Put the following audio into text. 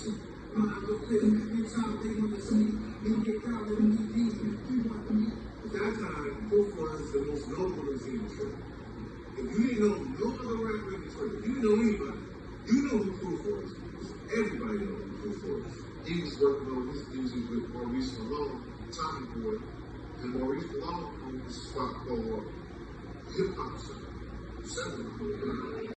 see. At that time, Proof was the most noble MC in Detroit. If you didn't know no other rapper in Detroit, if you didn't know anybody, you know who Proof was. Everybody knows who Proof was. He was working on his music with Maurice Malone, Tommy Boy, and Maurice Malone owned this spot called Hip Hop Center.